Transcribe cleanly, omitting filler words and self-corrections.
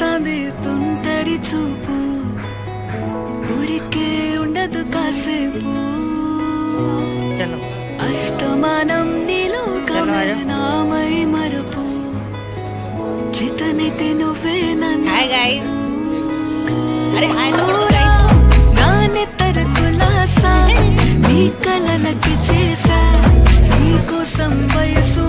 వస్తాంది తుంటరి చూపు, ఊరికే ఉండదు కాసేపు, అస్తమానం నీలో నామై మరపు, చేతనైతే నువ్వే నన్ను నానెత్తర కులాసా నీ కలలకి చేసా, నీ కోసం వయసు